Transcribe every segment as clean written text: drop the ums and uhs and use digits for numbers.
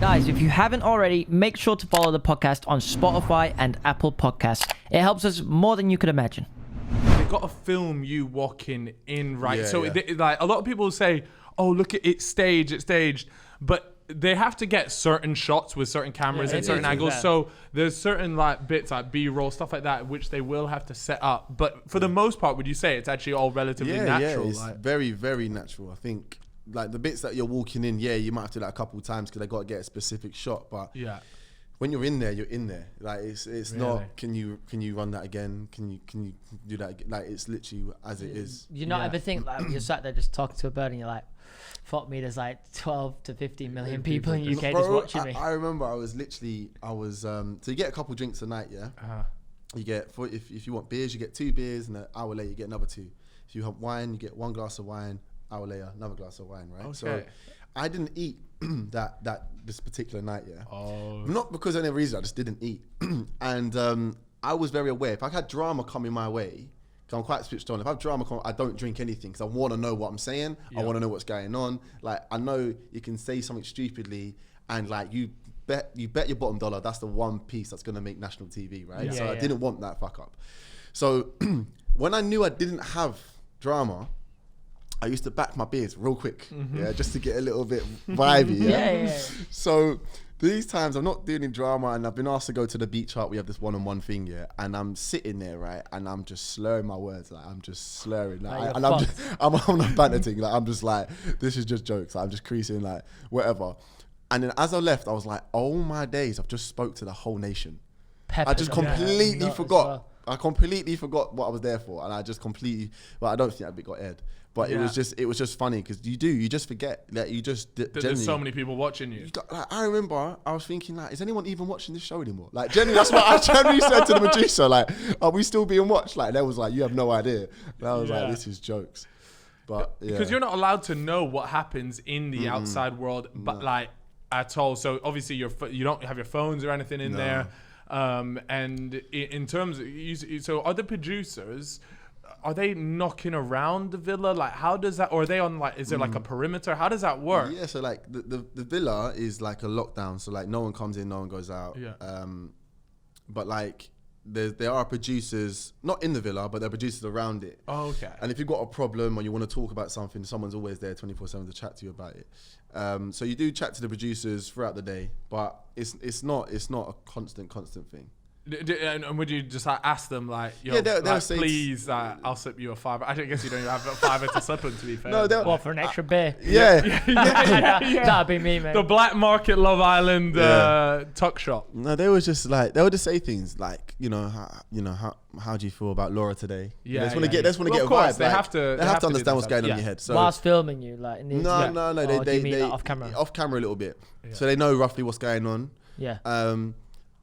Guys, if you haven't already, make sure to follow the podcast on Spotify and Apple Podcasts. It helps us more than you could imagine. They got to film you walking in, right? Yeah, so yeah. like a lot of people say, "Oh, look at it's staged," but they have to get certain shots with certain cameras and certain angles. So there's certain like bits like B-roll, stuff like that, which they will have to set up. But for the most part, would you say it's actually all relatively natural? Yeah, it's very, very natural. I think like the bits that you're walking in, you might have to do that a couple of times because they got to get a specific shot. But when you're in there, you're in there. Like it's really? Not. Can you run that again? Can you do that again? Like it's literally as it is. You not ever think like you're sat there just talking to a bird and you're like, fuck me, there's like 12 to 15 million people in UK just watching me. I remember I was so you get a couple drinks a night, You get if you want beers, you get 2 beers, and an hour later you get another 2. If you have wine, you get 1 glass of wine. Hour later, another glass of wine, right? Okay. So I didn't eat this particular night, not because of any reason, I just didn't eat. And I was very aware, if I had drama coming my way, because I'm quite switched on, if I have drama coming, I don't drink anything because I want to know what I'm saying, I want to know what's going on. Like, I know you can say something stupidly and like you bet your bottom dollar that's the one piece that's going to make national TV, right? I didn't want that fuck up. So when I knew I didn't have drama, I used to back my beers real quick, just to get a little bit vibey. So these times I'm not doing any drama, and I've been asked to go to the beach hut. We have this one-on-one thing, and I'm sitting there, right, and I'm just slurring my words, like I'm just slurring, like, and I'm on a banter thing, like I'm just like, this is just jokes, like, I'm just creasing, like whatever. And then as I left, I was like, oh my days, I've just spoke to the whole nation. I just completely forgot. I completely forgot what I was there for, and I just completely. Well, I don't think that bit got aired, but it was just funny because you just forget that you just. There's so many people watching you. I remember I was thinking like, is anyone even watching this show anymore? Like, generally, that's what I generally said to the producer. Like, are we still being watched? Like, they was like, you have no idea. And I was like, this is jokes, but because you're not allowed to know what happens in the outside world, but like at all. So obviously you don't have your phones or anything in there. And in terms of, so are the producers, are they knocking around the villa? Like, how does that, or are they on like, is there like a perimeter? How does that work? Yeah, so like the villa is like a lockdown. So like no one comes in, no one goes out. But like there are producers, not in the villa, but there are producers around it. Oh, okay. And if you've got a problem or you want to talk about something, someone's always there 24/7 to chat to you about it. So you do chat to the producers throughout the day, but it's not a constant thing. And would you just like ask them like, yo, they'll say, please, I'll slip you a $5. I guess you don't even have a $5 to slip them, to be fair. No, for an extra beer. That'd be me, man. The black market Love Island tuck shop. No, they would just say things like, how do you feel about Laura today? They just want to get a vibe. They have to understand what's going on in your head. So whilst filming you, like no, they off camera. Off camera a little bit, so they know roughly what's going on.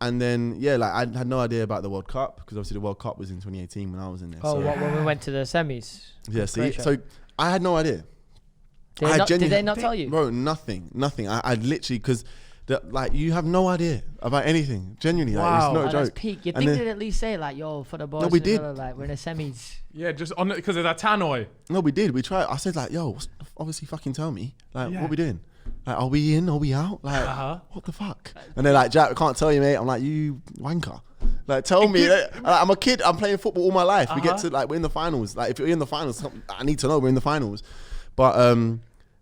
And then, like, I had no idea about the World Cup because obviously the World Cup was in 2018 when I was in there. When we went to the semis? Yeah, see? So I had no idea. Did they not tell you? Bro, nothing. I literally, because, like, you have no idea about anything. Genuinely. Wow. Like, it's not a joke. That's peak. You'd think they'd at least say, like, yo, for the boys. No, we did. Like, we're in the semis. Yeah, just on because of that tannoy. No, we did. We tried. I said, like, yo, obviously fucking tell me. Like, what are we doing? Like, are we in? Are we out? Like, what the fuck? And they're like, Jack, I can't tell you, mate. I'm like, you wanker. Like, tell me. I'm a kid. I'm playing football all my life. We get to, like, we're in the finals. Like, if you're in the finals, I need to know we're in the finals. But,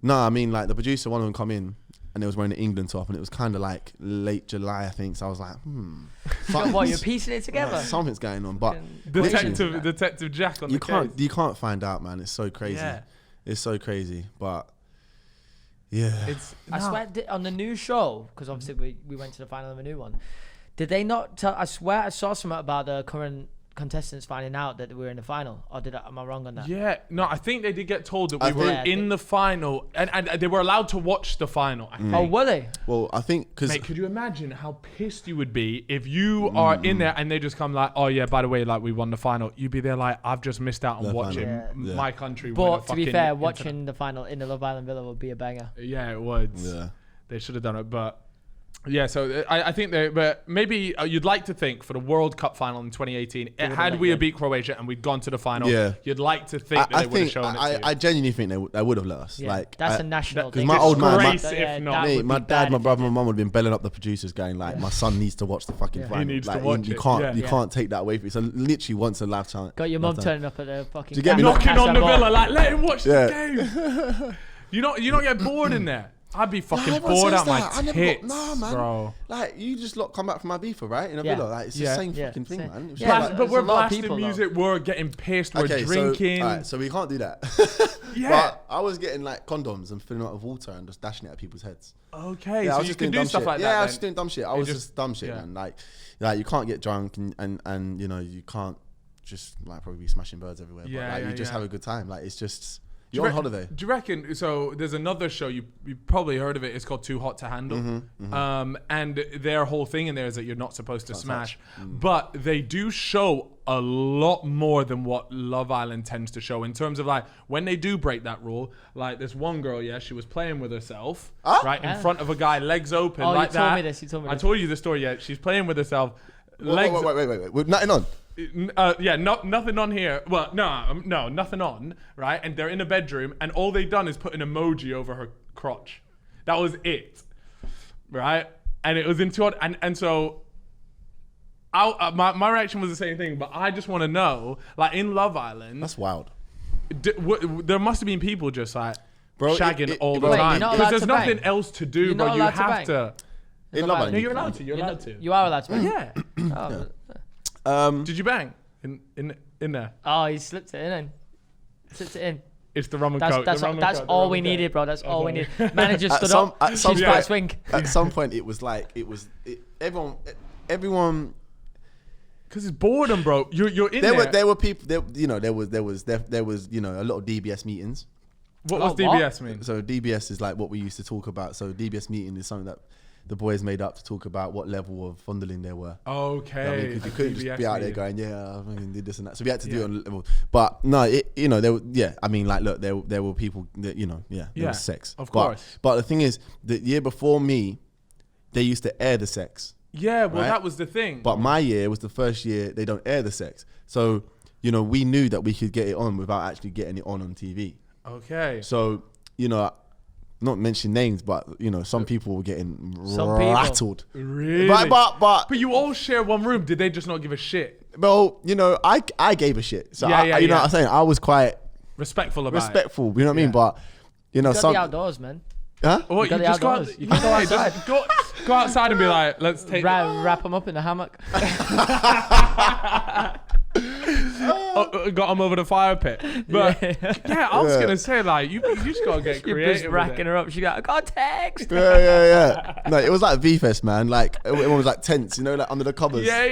no, I mean, like, the producer, one of them come in, and they was wearing the England top, and it was kind of, like, late July, I think. So I was like, What, you're piecing it together? Something's going on. But Detective Jack on the case. You can't find out, man. It's so crazy. Yeah. It's so crazy. But... yeah, I swear on the new show, because obviously we went to the final of a new one. Did they not tell? I swear I saw something about the current contestants finding out that we were in the final, or am I wrong on that? Yeah, no, I think they did get told that we were in the final, and they were allowed to watch the final. I think. Oh, were they? Well, I think because mate, could you imagine how pissed you would be if you are in there and they just come like, oh yeah, by the way, like we won the final. You'd be there like, I've just missed out on watching my country. But to be fair, watching the final in the Love Island Villa would be a banger. Yeah, it would. Yeah, they should have done it, but Yeah, so I think but maybe you'd like to think for the World Cup final in 2018, had we beat Croatia and we'd gone to the final, you'd like to think that they would have shown it to you. I genuinely think they would have let us. Yeah, like that's a national thing. My old man, my dad, my brother, my mum would have been belling up the producers, going like, "My son needs to watch the fucking final. He needs like, to watch you it. can't, you can't take that away from you. So literally once in a lifetime. Got your mum turning up at the fucking. Do you get me? Knocking on the villa, like, let him watch the game. You don't get bored in there. I'd be fucking bored out my tits, man. Bro. Like, you just come back from Ibiza, right? In a villa. Like, it's the same fucking thing, man. But we're blasting music, we're getting pissed, we're drinking. So we can't do that. But I was getting like condoms and filling it with water and just dashing it at people's heads. Okay, so you can do stuff like that. Yeah, I was just doing dumb shit. I was just dumb shit, man. Like you can't get drunk and you know, you can't just like probably be smashing birds everywhere. But like you just have a good time. Like, it's just... You're on holiday. Do you reckon? So there's another show you probably heard of it. It's called Too Hot to Handle, and their whole thing in there is that you're not supposed to smash, but they do show a lot more than what Love Island tends to show in terms of like when they do break that rule. Like this one girl, she was playing with herself right in front of a guy, legs open like that. You told me this. I told you the story. Yeah, she's playing with herself. Wait. With nothing on. Nothing on here. Well, no, nothing on, right? And they're in a bedroom, and all they've done is put an emoji over her crotch. That was it, right? And it was into it, and so my reaction was the same thing. But I just want to know, like in Love Island, that's wild. There must have been people just like shagging all the wait, time because there's nothing bang. else to do, but you have to. In Love Island, no, you're allowed to. You're allowed to. You are allowed to bang. Yeah. Did you bang in there? Oh, he slipped it in. Slipped it in. It's the rum and coke. That's all we needed, bro. That's all we needed. Manager stood up. She's quite swing. At some point, it was like everyone. Because it's boredom, bro. You're in there. There were people. There was a lot of DBS meetings. What was DBS mean? So DBS is like what we used to talk about. So DBS meeting is something that the boys made up to talk about what level of fondling there were. Okay. Because you couldn't just be out there going, I fucking did this and that. So we had to do it on level. But no, I mean, like, look, there were people that, there was sex. Of course. But the thing is, the year before me, they used to air the sex. Yeah, well, right? that was the thing. But my year was the first year they don't air the sex. So, we knew that we could get it on without actually getting it on TV. Okay. So, not mention names, but some people were getting rattled. Really? But you all share one room. Did they just not give a shit? Well, I gave a shit. So you know what I'm saying? I was quite respectful about it. You know what I mean? But you got the outdoors, man. Huh? Well, you just go outside. Go outside and be like, let's take wrap them up in a hammock. Got them over the fire pit. But I was gonna say, like, you just gotta get creative. You're just racking her up. She got, I got a text. Yeah. No, it was like V-Fest, man. Like everyone was like tents, like under the covers. Yeah.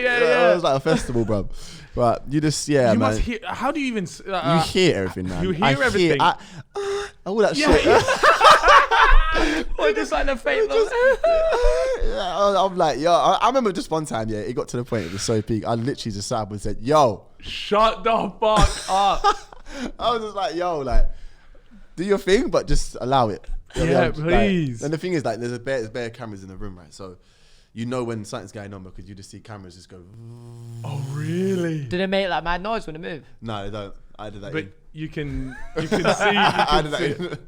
It was like a festival, bro. But you just, you man. Must hear. How do you even? You hear everything, man. You hear everything. All that shit. Or just like the fake. I'm like, I remember just one time, it got to the point it was so peak. I literally just sat up and said, yo, shut the fuck up. I was just like, yo, like, do your thing, but just allow it. Please. And the thing is, like, there's bare cameras in the room, right? So when something's going on because you just see cameras just go. Oh, really? Do they make like mad noise when they move? No, they don't. I did that. But you can see. I did that.